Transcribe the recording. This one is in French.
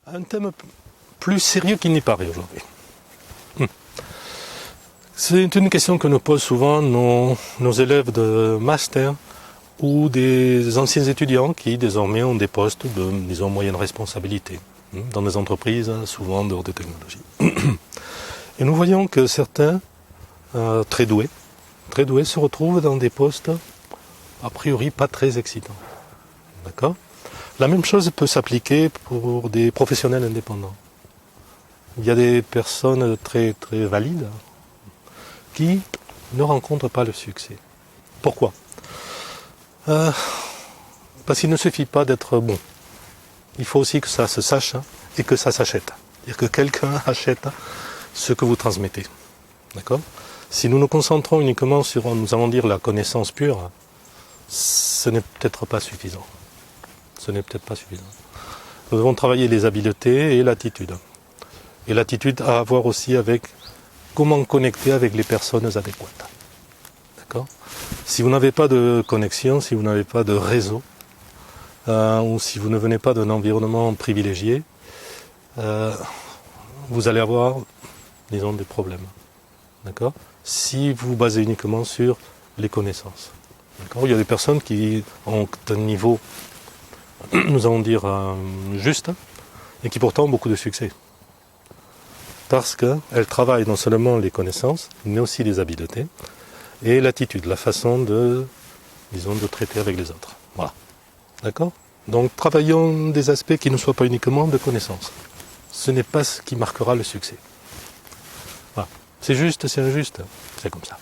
Un thème plus sérieux qu'il n'y paraît aujourd'hui. C'est une question que nous posent souvent nos élèves de master ou des anciens étudiants qui désormais ont des postes de, disons, moyenne responsabilité dans des entreprises, souvent de haute technologie. Et nous voyons que certains très doués se retrouvent dans des postes a priori pas très excitants. D'accord ? La même chose peut s'appliquer pour des professionnels indépendants. Il y a des personnes très valides qui ne rencontrent pas le succès. Pourquoi ? Parce qu'il ne suffit pas d'être bon. Il faut aussi que ça se sache et que ça s'achète. C'est-à-dire que quelqu'un achète ce que vous transmettez. D'accord ? Si nous nous concentrons uniquement sur, nous allons dire, la connaissance pure, ce n'est peut-être pas suffisant. Ce n'est peut-être pas suffisant. Nous devons travailler les habiletés et l'attitude. Et l'attitude à avoir aussi avec comment connecter avec les personnes adéquates. D'accord ? Si vous n'avez pas de connexion, si vous n'avez pas de réseau, ou si vous ne venez pas d'un environnement privilégié, vous allez avoir, disons, des problèmes. D'accord ? Si vous vous basez uniquement sur les connaissances. D'accord ? Il y a des personnes qui ont un niveau, nous allons dire, juste, et qui pourtant ont beaucoup de succès. Parce qu'elles travaillent non seulement les connaissances, mais aussi les habiletés, et l'attitude, la façon de, disons, de traiter avec les autres. Voilà. D'accord ? Donc travaillons des aspects qui ne soient pas uniquement de connaissances. Ce n'est pas ce qui marquera le succès. Voilà. C'est juste, c'est injuste, c'est comme ça.